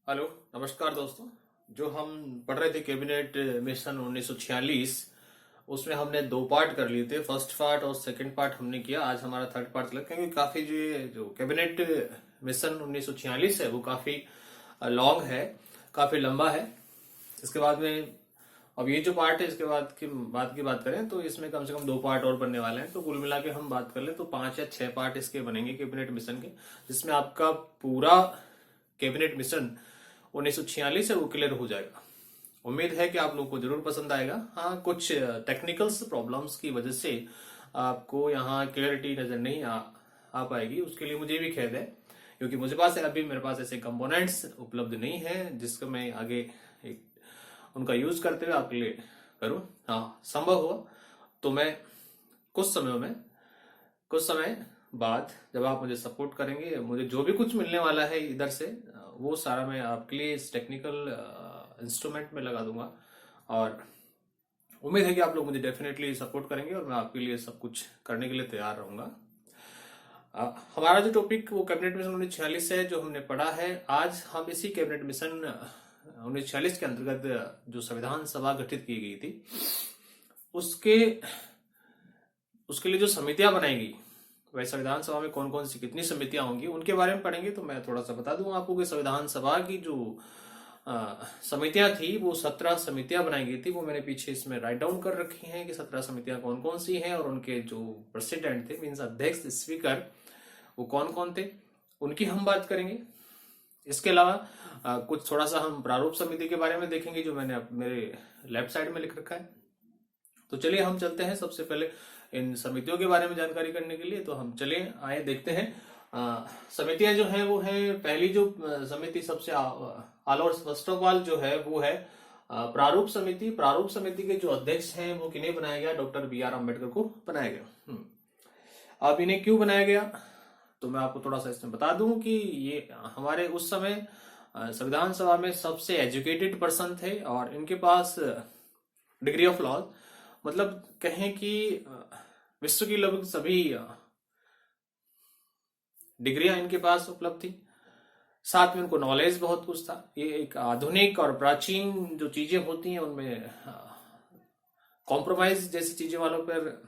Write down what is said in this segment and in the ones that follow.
Hello, नमस्कार दोस्तों। जो हम पढ़ रहे थे कैबिनेट मिशन 1946, उसमें हमने दो पार्ट कर लिए थे। फर्स्ट पार्ट और सेकंड पार्ट हमने किया। आज हमारा थर्ड पार्ट चला, क्योंकि काफी जो कैबिनेट मिशन 1946 है वो काफी लॉन्ग है, काफी लंबा है। इसके बाद में अब ये जो पार्ट है, इसके बाद की बात करें तो इसमें कम से कम दो पार्ट और बनने वाले हैं। तो कुल मिला के हम बात कर ले तो 5 या 6 पार्ट इसके बनेंगे कैबिनेट मिशन के, जिसमें आपका पूरा कैबिनेट मिशन 1946 है वो क्लियर हो जाएगा। उम्मीद है कि आप लोगों को जरूर पसंद आएगा। हाँ, कुछ टेक्निकल्स प्रॉब्लम्स की वजह से आपको यहाँ क्लियरिटी नजर नहीं आ पाएगी। उसके लिए मुझे भी खेद है, क्योंकि अभी मेरे पास ऐसे कंपोनेंट्स उपलब्ध नहीं है जिसका मैं आगे एक उनका यूज करते हुए आपके लिए करूं। हाँ, संभव हुआ तो मैं कुछ समय बाद जब आप मुझे सपोर्ट करेंगे, मुझे जो भी कुछ मिलने वाला है इधर से वो सारा मैं आपके लिए इस टेक्निकल इंस्ट्रूमेंट में लगा दूंगा। और उम्मीद है कि आप लोग मुझे डेफिनेटली सपोर्ट करेंगे और मैं आपके लिए सब कुछ करने के लिए तैयार रहूंगा। हमारा जो टॉपिक वो कैबिनेट मिशन 1946 है जो हमने पढ़ा है। आज हम इसी कैबिनेट मिशन 1946 के अंतर्गत जो संविधान सभा गठित की गई थी उसके लिए जो समितियां बनाई गई, वह संविधान सभा में कौन कौन सी कितनी समितियां होंगी उनके बारे में पढ़ेंगे। तो मैं थोड़ा सा बता दूं आपको कि संविधान सभा की जो समितियां थी वो 17 समितियां बनाई गई थी। वो मैंने पीछे इसमें राइट डाउन कर रखी हैं कि 17 समितियां कौन कौन सी हैं, और उनके जो प्रेसिडेंट थे, मीन्स अध्यक्ष, स्पीकर, वो कौन कौन थे, उनकी हम बात करेंगे। इसके अलावा कुछ थोड़ा सा हम प्रारूप समिति के बारे में देखेंगे, जो मैंने मेरे लेफ्ट साइड में लिख रखा है। तो चलिए हम चलते हैं सबसे पहले इन समितियों के बारे में जानकारी करने के लिए। तो हम चलिए आए देखते हैं। समितियां जो हैं वो है, पहली जो समिति सबसे all over first of all जो है वो है प्रारूप समिति। प्रारूप समिति के जो अध्यक्ष हैं वो किन्हें बनाया गया? Doctor B.R. अम्बेडकर को बनाया गया। अब इन्हें क्यों बनाया गया तो मैं आपको थोड़ा सा इसमें बता दूं कि ये हमारे उस समय संविधान सभा में सबसे एजुकेटेड पर्सन थे, और इनके पास डिग्री ऑफ लॉ, मतलब कहें कि विश्व की लगभग सभी डिग्रियां इनके पास उपलब्ध थी। साथ में उनको नॉलेज बहुत कुछ था। ये एक आधुनिक और प्राचीन जो चीजें होती हैं उनमें कॉम्प्रोमाइज जैसी चीजें वालों पर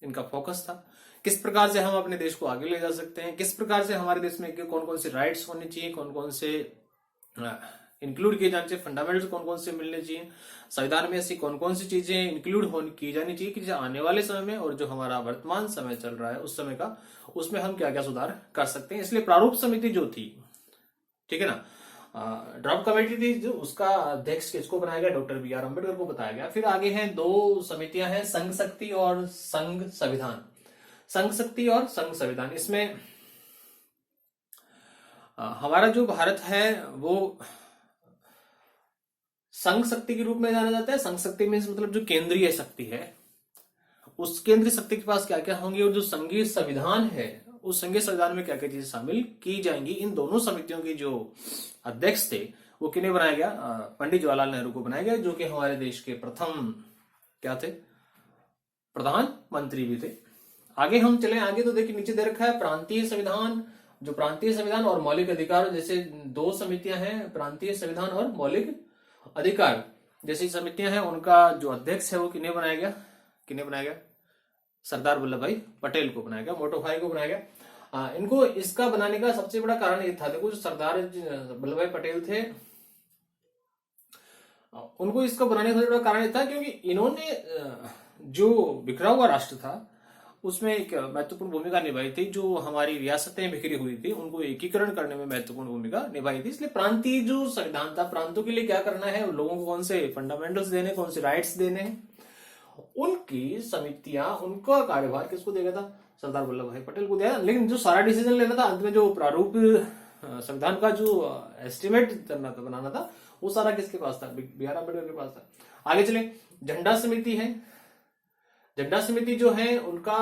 इनका फोकस था। किस प्रकार से हम अपने देश को आगे ले जा सकते हैं, किस प्रकार से हमारे देश में कौन कौन से राइट्स होने चाहिए, कौन कौन से इंक्लूड किए जाने चाहिए, फंडामेंटल्स कौन कौन से मिलने चाहिए, संविधान में ऐसी कौन कौन सी चीजें इंक्लूड की जानी चाहिए कि जो आने वाले समय में और जो हमारा वर्तमान समय चल रहा है उस समय का, उसमें हम क्या क्या सुधार कर सकते हैं। इसलिए प्रारूप समिति जो थी, ठीक है ना, ड्राफ्ट कमेटी थी, जो उसका अध्यक्ष किसको बनाया गया? Doctor B.R. अम्बेडकर को बताया गया। फिर आगे हैं दो समितियां हैं, संघ शक्ति और संघ संविधान। संघ शक्ति और संघ संविधान, इसमें हमारा जो भारत है वो संघ शक्ति के रूप में जाना जाता है। संघ शक्ति में मतलब जो केंद्रीय शक्ति है, उस केंद्रीय शक्ति के पास क्या क्या होंगे, और जो संघीय संविधान है उस संघीय संविधान में क्या क्या चीजें शामिल की जाएंगी। इन दोनों समितियों के जो अध्यक्ष थे वो किन्हें बनाया गया? पंडित जवाहरलाल नेहरू को बनाया गया, जो कि हमारे देश के प्रथम क्या थे? प्रधानमंत्री भी थे। आगे हम चले, आगे तो देखिए नीचे दे रखा है प्रांतीय संविधान। जो प्रांतीय संविधान और मौलिक अधिकार जैसे दो समितियां हैं, प्रांतीय संविधान और मौलिक अधिकार जैसी समितियां हैं, उनका जो अध्यक्ष है वो किन्हें बनाया गया? सरदार वल्लभ भाई पटेल को बनाया गया, मोटो भाई को बनाया गया। इनको इसका बनाने का सबसे बड़ा कारण ये था, देखो जो सरदार वल्लभ भाई पटेल थे, उनको इसका बनाने का सबसे बड़ा कारण ये था क्योंकि इन्होंने जो बिखरा हुआ राष्ट्र था उसमें एक महत्वपूर्ण भूमिका निभाई थी। जो हमारी रियासतें बिखरी हुई थी उनको एकीकरण करने में महत्वपूर्ण भूमिका निभाई थी। इसलिए प्रांतीय जो संविधान था, प्रांतों के लिए क्या करना है, लोगों को कौन से फंडामेंटल्स देने, कौन से राइट्स देने हैं, उनकी समितियां, उनका कार्यभार किसको दिया गया था? सरदार वल्लभ भाई पटेल को दिया। लेकिन जो सारा डिसीजन लेना था अंत में, जो प्रारूप संविधान का जो एस्टिमेट करना था, बनाना था, वो सारा किसके पास था? B.R. अम्बेडकर के पास था। आगे चले, झंडा समिति है। झंडा समिति जो है उनका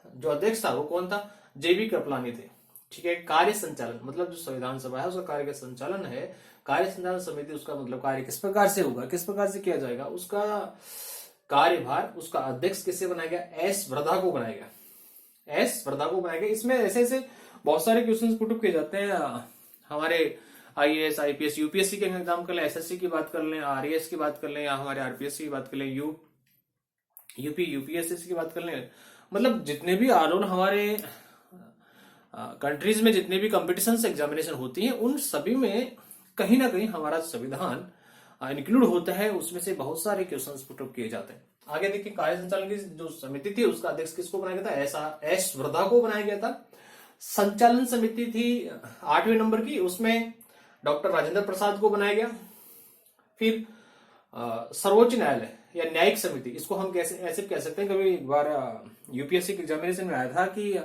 जो अध्यक्ष था वो कौन था? J.B. कृपलानी थे। ठीक है। कार्य संचालन, मतलब जो संविधान सभा है उसका कार्य का संचालन है, कार्य संचालन समिति, उसका मतलब कार्य किस प्रकार से होगा, किस प्रकार से किया जाएगा, उसका कार्यभार, उसका अध्यक्ष किसे बनाया गया? S. वर्धा को बनाया गया। S. वर्धा को बनाया गया। इसमें ऐसे ऐसे बहुत सारे क्वेश्चंस पुट अप किए जाते हैं हमारे आईएएस, आईपीएस, यूपीएससी के एग्जाम कर लें, एसएससी की बात कर लें, आरएएस की बात कर लें, या हमारे आरपीएससी की बात कर लें, यूपीएससी की बात कर लें, मतलब जितने भी ऑल ओवर हमारे कंट्रीज में जितने भी कंपटीशन एग्जामिनेशन होती हैं, उन सभी में कहीं ना कहीं हमारा संविधान इंक्लूड होता है। उसमें से बहुत सारे क्वेश्चंस पुट अप किए जाते हैं। आगे देखिए, कार्य संचालन की जो समिति थी उसका अध्यक्ष किसको बनाया गया था? एस वर्धा को बनाया गया था। संचालन समिति थी 8वें नंबर की, उसमें डॉक्टर राजेंद्र प्रसाद को बनाया गया। फिर सर्वोच्च न्यायालय या न्यायिक समिति, इसको हम कैसे ऐसे कह सकते हैं, कभी एक बार यूपीएससी के एग्जामिनेशन में आया था कि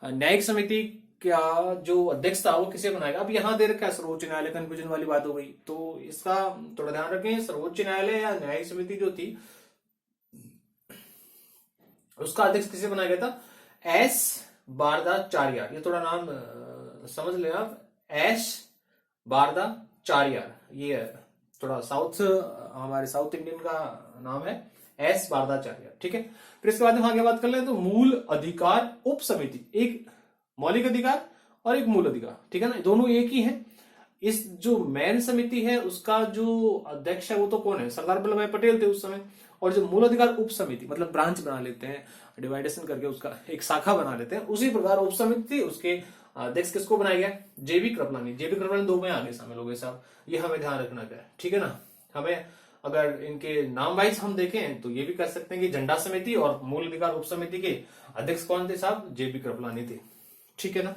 न्यायिक समिति का जो अध्यक्ष था वो किसे बनाएगा। अब यहाँ दे रखा है सर्वोच्च न्यायालय, कंफ्यूजन वाली बात हो गई, तो इसका थोड़ा ध्यान रखें। सर्वोच्च न्यायालय या न्यायिक समिति जो थी उसका अध्यक्ष किसे बनाया गया था? एस बारदाचार्य। ये थोड़ा नाम समझ लें आप, एस बारदाचार्य, ये थोड़ा हमारे साउथ इंडियन का नाम है, एस बारदाचार्य। ठीक है, फिर इसके बाद हम आगे बात कर लें तो मूल अधिकार उप समिति, एक मौलिक अधिकार और एक मूल अधिकार, ठीक है ना, दोनों एक ही हैं। इस जो मेन समिति है उसका जो अध्यक्ष है वो तो कौन है? सरदार वल्लभ भाई पटेल थे उस समय। और जो मूल अधिकार उप समिति मतलब ब्रांच बना लेते हैं, डिवाइडेशन करके उसका एक शाखा बना लेते हैं, उसी प्रकार उप समिति थी, उसके अध्यक्ष किसको बनाया गया? जेबी कृपलानी। जेबी कृपलानी 2 में आगे शामिल हो गए साहब, ये हमें ध्यान रखना है, ठीक है ना। हमें अगर इनके नाम वाइज हम देखें तो ये भी कह सकते हैं कि झंडा समिति और मूल अधिकार उप समिति के अध्यक्ष कौन थे साहब? जेबी कृपलानी थे, ठीक है ना।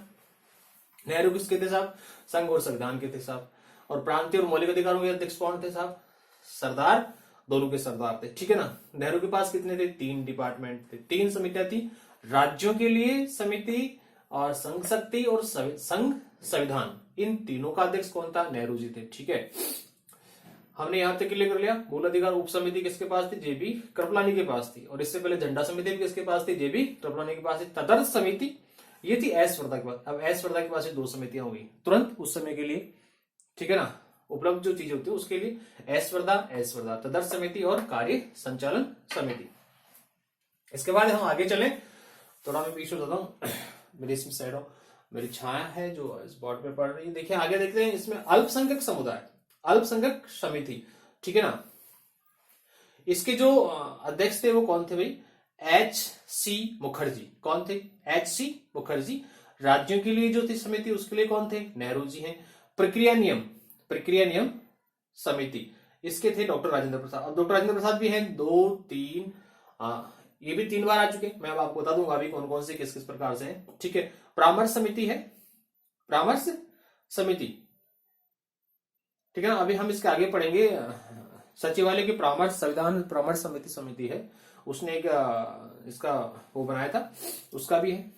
नेहरू किसके थे साहब? संघ और संविधान के थे साहब। और प्रांतीय और मौलिक अधिकारों के अध्यक्ष कौन थे साहब? सरदार, दोनों के सरदार थे, ठीक है ना। नेहरू के पास कितने थे? 3 डिपार्टमेंट थे, 3 समितियां थी, राज्यों के लिए समिति और संघ शक्ति और संघ संविधान, इन तीनों का अध्यक्ष कौन था? नेहरू जी थे, ठीक है। हमने यहां तक क्लियर कर लिया। मूल अधिकार उप समिति किसके पास थी? जेबी कृपलानी के पास थी। और इससे पहले झंडा समिति भी किसके पास थी? जेबी कृपलानी के पास थी। तदर्थ समिति ये थी एस वर्धा के पास। अब एस वर्धा के पास 2 समितियां हुई तुरंत उस समय के लिए, ठीक है ना, उपलब्ध जो चीज होती है उसके लिए। एस वर्धा, तदर्थ समिति और कार्य संचालन समिति। इसके बाद हम आगे चले, थोड़ा मैं पीछे जाता हूं, मेरी इसमें साइड मेरी छाया है जो इस बोर्ड पे पड़ रही है। देखिए आगे देखते हैं, इसमें अल्पसंख्यक समुदाय, अल्पसंख्यक समिति, ठीक है ना। इसके जो अध्यक्ष थे वो कौन थे भाई? एच.सी. मुखर्जी। कौन थे? एच.सी. मुखर्जी। राज्यों के लिए जो थी समिति उसके लिए कौन थे? नेहरू जी हैं। प्रक्रिया नियम समिति, इसके थे डॉक्टर राजेंद्र प्रसाद। अब डॉक्टर राजेंद्र प्रसाद भी हैं, 2, 3, ये भी 3 बार आ चुके हैं। मैं अब आपको बता दूंगा अभी कौन कौन से किस किस प्रकार से हैं, ठीक है। परामर्श समिति है, परामर्श समिति, ठीक है ना। अभी हम इसके आगे पढ़ेंगे। सचिवालय की परामर्श संविधान परामर्श समिति है, उसने एक इसका वो बनाया था, उसका भी है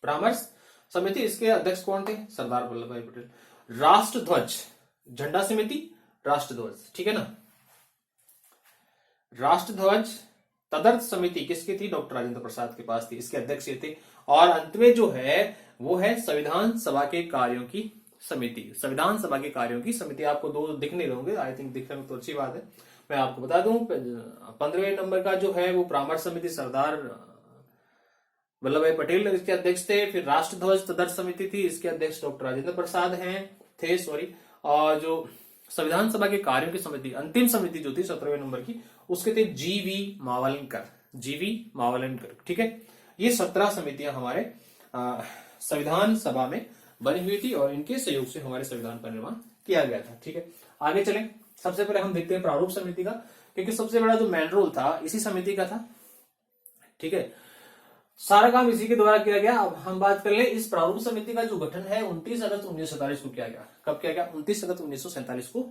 परामर्श समिति। इसके अध्यक्ष कौन थे? सरदार वल्लभ भाई पटेल। राष्ट्र ध्वज, झंडा समिति, राष्ट्र ध्वज, ठीक है ना। राष्ट्र ध्वज तदर्थ समिति किसकी थी? डॉक्टर राजेंद्र प्रसाद के पास थी, इसके अध्यक्ष ये थे। और अंत में जो है वो है संविधान सभा के कार्यों की समिति। संविधान सभा के कार्यों की समिति आपको 2 दिख नहीं रहोगे, आई थिंक दिखने में तो अच्छी बात है। मैं आपको बता दूं 15वें नंबर का जो है वो परामर्श समिति सरदार वल्लभ भाई पटेल इसके अध्यक्ष थे। फिर राष्ट्र ध्वज तदर्थ समिति थी, इसके अध्यक्ष डॉक्टर राजेंद्र प्रसाद थे। और जो संविधान सभा के कार्यों की समिति, अंतिम समिति जो थी 17वें नंबर की, उसके थे जीवी मावलनकर, ठीक है। ये 17 समितियां हमारे संविधान सभा में बनी हुई थी और इनके सहयोग से हमारे संविधान का निर्माण किया गया था, ठीक है। आगे चलें, सबसे पहले हम देखते हैं प्रारूप समिति का, क्योंकि सबसे बड़ा जो मेन रोल था इसी समिति का था, ठीक है। सारा काम इसी के द्वारा किया गया। अब हम बात कर ले, इस प्रारूप समिति का जो गठन है 29 अगस्त 1947 को किया गया। कब किया गया? 29 अगस्त 1947 को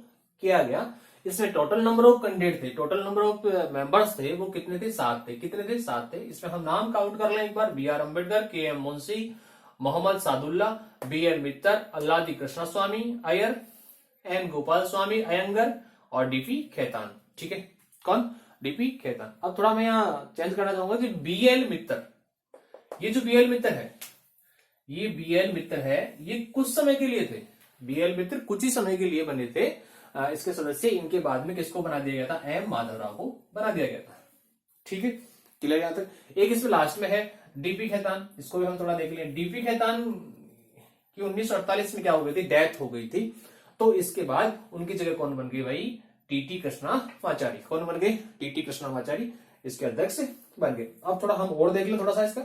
किया गया। इसमें टोटल नंबर ऑफ कैंडिडेट थे, टोटल नंबर ऑफ मेंबर्स थे, वो कितने थे? 7 थे। कितने थे? 7 थे। इसमें हम नाम काउंट कर लें एक बार। B R Ambedkar, K M Munshi, Mohammad Saadulla, B L Mitter, Alladi Krishna Swami Iyer, N Gopal Swami Ayyangar और डीपी खेतान, ठीक है। कौन? डीपी खेतान। अब थोड़ा मैं यहाँ चेंज करना चाहूंगा कि बी एल मित्तर, ये जो बीएल मित्तर है, ये बीएल मित्तर है, ये कुछ समय के लिए थे। बीएल मित्तर कुछ ही समय के लिए बने थे इसके सदस्य। इनके बाद में किसको बना दिया गया था? एम माधवराव को बना दिया गया था, ठीक है। क्लियर यहां तक? एक इसमें लास्ट में है डीपी खेतान, इसको भी हम थोड़ा देख लें। डीपी खेतान कि 1948 में क्या हो गई थी, डेथ हो गई थी। तो इसके बाद उनकी जगह कौन बन गई भाई, टीटी कृष्णामाचारी। कौन बन गए, टीटी कृष्णामाचारी इसके अध्यक्ष बन गए। अब थोड़ा हम और देख लें थोड़ा सा इसका।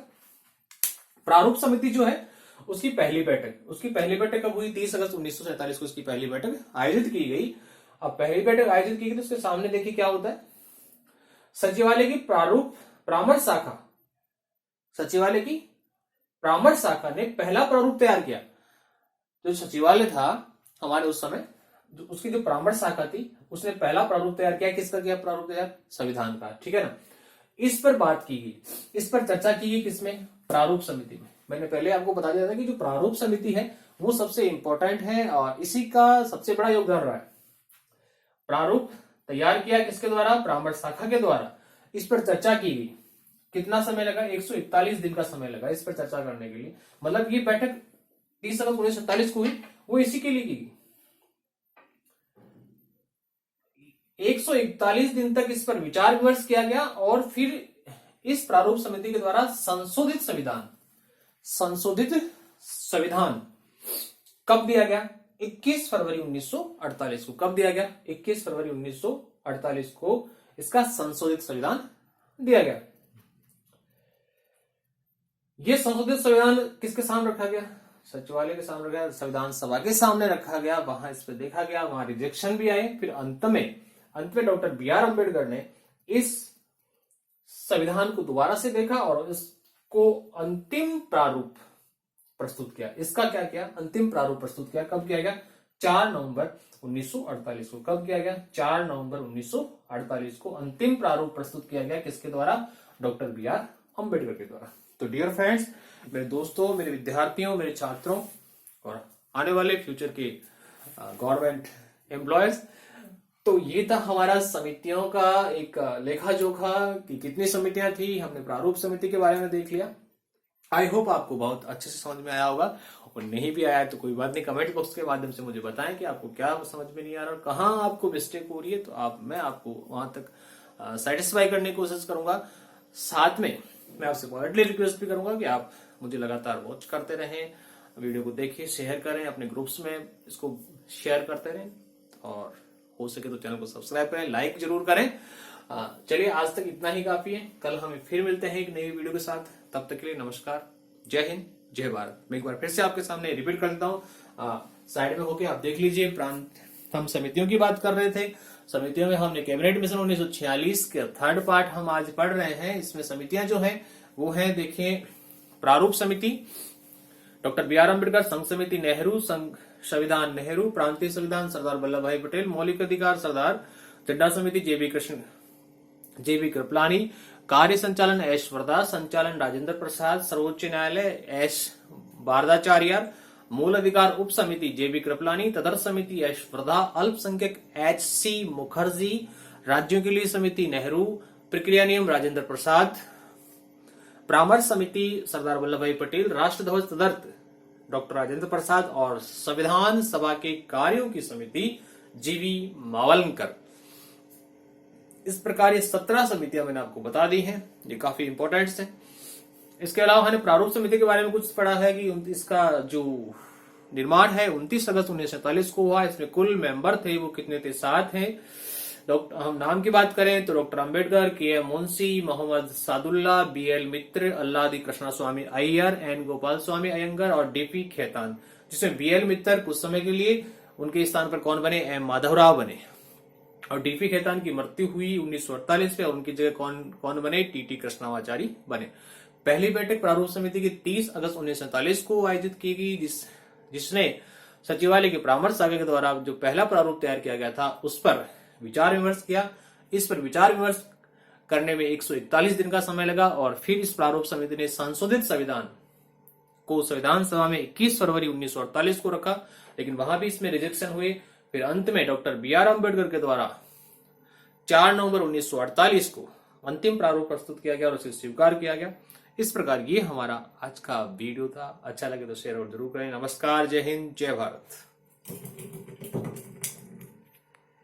प्रारूप समिति जो है उसकी पहली बैठक कब हुई, 30 अगस्त 1947 को उसकी पहली बैठक आयोजित की गई। अब पहली बैठक आयोजित की गई तो उसके सामने देखिए क्या होता है, सचिवालय की प्रारूप परामर्श शाखा, सचिवालय की परामर्श शाखा ने पहला प्रारूप तैयार किया। जो सचिवालय था हमारे उस समय, उसकी जो परामर्श शाखा थी उसने पहला प्रारूप तैयार किया। किसका किया प्रारूप तैयार, संविधान का, ठीक है ना। इस पर बात की गई, इस पर चर्चा की गई, किसमें, प्रारूप समिति में। मैंने पहले आपको बता दिया था कि जो प्रारूप समिति है वो सबसे इंपॉर्टेंट है और इसी का सबसे बड़ा योगदान रहा है। प्रारूप तैयार किया किसके द्वारा, परामर्श शाखा के द्वारा। इस पर चर्चा की गई, कितना समय लगा, 141 दिन का समय लगा इस पर चर्चा करने के लिए। मतलब ये बैठक 30 अगस्त 1947 को हुई, वो इसी के लिए की गई। 141 दिन तक इस पर विचार विमर्श किया गया और फिर इस प्रारूप समिति के द्वारा संशोधित संविधान कब दिया गया, 21 फरवरी 1948 को। कब दिया गया, 21 फरवरी 1948 को इसका संशोधित संविधान दिया गया। यह संशोधित संविधान किसके सामने रखा गया, सचिवालय के सामने रखा गया, संविधान सभा के सामने रखा गया। वहां इस पर देखा गया, वहां रिजेक्शन भी आए। फिर अंत में डॉक्टर बी.आर. अम्बेडकर ने इस संविधान को दोबारा से देखा और इसको अंतिम प्रारूप प्रस्तुत किया। इसका क्या किया, अंतिम प्रारूप प्रस्तुत किया। कब किया गया, 4 नवंबर 1948 को। कब किया गया, 4 नवंबर 1948 को अंतिम प्रारूप प्रस्तुत किया गया। किसके द्वारा, डॉक्टर बी.आर. अम्बेडकर के द्वारा। तो डियर फ्रेंड्स, मेरे दोस्तों, मेरे विद्यार्थियों, मेरे छात्रों और आने वाले फ्यूचर के गवर्नमेंट एम्प्लॉयज, तो ये था हमारा समितियों का एक लेखा जोखा कि कितनी समितियां थी। हमने प्रारूप समिति के बारे में देख लिया। आई होप आपको बहुत अच्छे से समझ में आया होगा, और नहीं भी आया तो कोई बात नहीं, कमेंट बॉक्स के माध्यम से मुझे बताएं कि आपको क्या समझ में नहीं आ रहा और कहाँ आपको मिस्टेक हो रही है। तो मैं आपको वहां तक सेटिस्फाई करने की कोशिश करूंगा। साथ में मैं आपसे पॉलिटली रिक्वेस्ट भी करूंगा कि आप मुझे लगातार वॉच करते रहें, वीडियो को देखिए, शेयर करें, अपने ग्रुप्स में इसको शेयर करते रहें और हो सके तो चैनल को सब्सक्राइब करें, लाइक जरूर करें। चलिए, आज तक इतना ही काफी है। कल हम फिर मिलते हैं एक नई वीडियो के साथ। तब तक के लिए नमस्कार, जय हिंद, जय भारत। मैं एक बार फिर से आपके सामने रिपीट कर देता हूँ, साइड में होके आप देख लीजिए। हम समितियों की बात कर रहे थे। समितियों में हमने कैबिनेट मिशन 1946 के 3rd पार्ट हम आज पढ़ रहे हैं। इसमें समितियां जो है वो है, देखिए, प्रारूप समिति डॉक्टर बी.आर. अम्बेडकर, संघ समिति नेहरू, संघ संविधान नेहरू, प्रांतीय संविधान सरदार वल्लभ भाई पटेल, मौलिक अधिकार सरदार चड्डा समिति जे.बी. कृपलानी, कार्य संचालन एस वर्धा, संचालन राजेंद्र प्रसाद, सर्वोच्च न्यायालय एस भारदाचार्य, मूल अधिकार उप समिति जे.बी. कृपलानी, तदर्थ समिति एस वर्धा, अल्पसंख्यक एच.सी. मुखर्जी, राज्यों के लिए समिति नेहरू, प्रक्रिया नियम राजेंद्र प्रसाद, परामर्श समिति सरदार वल्लभ भाई पटेल, राष्ट्रध्वज तदर्थ डॉक्टर राजेंद्र प्रसाद और संविधान सभा के कार्यों की समिति जी.वी. मावलंकर। इस प्रकार ये 17 समितियां मैंने आपको बता दी हैं, ये काफी इंपॉर्टेंट है। इसके अलावा हमने प्रारूप समिति के बारे में कुछ पढ़ा है कि इसका जो निर्माण है 29 अगस्त 1947 को हुआ। इसमें कुल मेंबर थे वो कितने थे, 7 हैं। हम नाम की बात करें तो doctor Ambedkar, K M. Munshi, Mohammad Saadullah, B L. Mitra, Alladi Krishnaswami Iyer, N. Gopal Swami Ayyangar और डी.पी. खेतान। जिसमें बी.एल. मित्र कुछ समय के लिए उनके स्थान पर कौन बने, एम. माधवराव बने, और डी.पी. खेतान की मृत्यु हुई 1948 में और उनकी जगह कौन बने, टी.टी. कृष्णामाचारी बने। पहली बैठक प्रारूप समिति की 30 अगस्त 1947 को आयोजित की गई, जिसने सचिवालय के परामर्श शाखा के द्वारा जो पहला प्रारूप तैयार किया गया था उस पर विचार विमर्श किया। इस पर विचार विमर्श करने में 141 दिन का समय लगा और फिर इस प्रारूप समिति ने संशोधित संविधान को संविधान सभा में 21 फरवरी 1948 को रखा, लेकिन वहां भी इसमें रिजेक्शन हुए। फिर अंत में डॉक्टर बी.आर. अम्बेडकर के द्वारा 4 नवंबर 1948 को अंतिम प्रारूप प्रस्तुत किया गया और उसे स्वीकार किया गया। इस प्रकार ये हमारा आज का वीडियो था। अच्छा लगे तो शेयर और जरूर करें। नमस्कार, जय हिंद, जय भारत।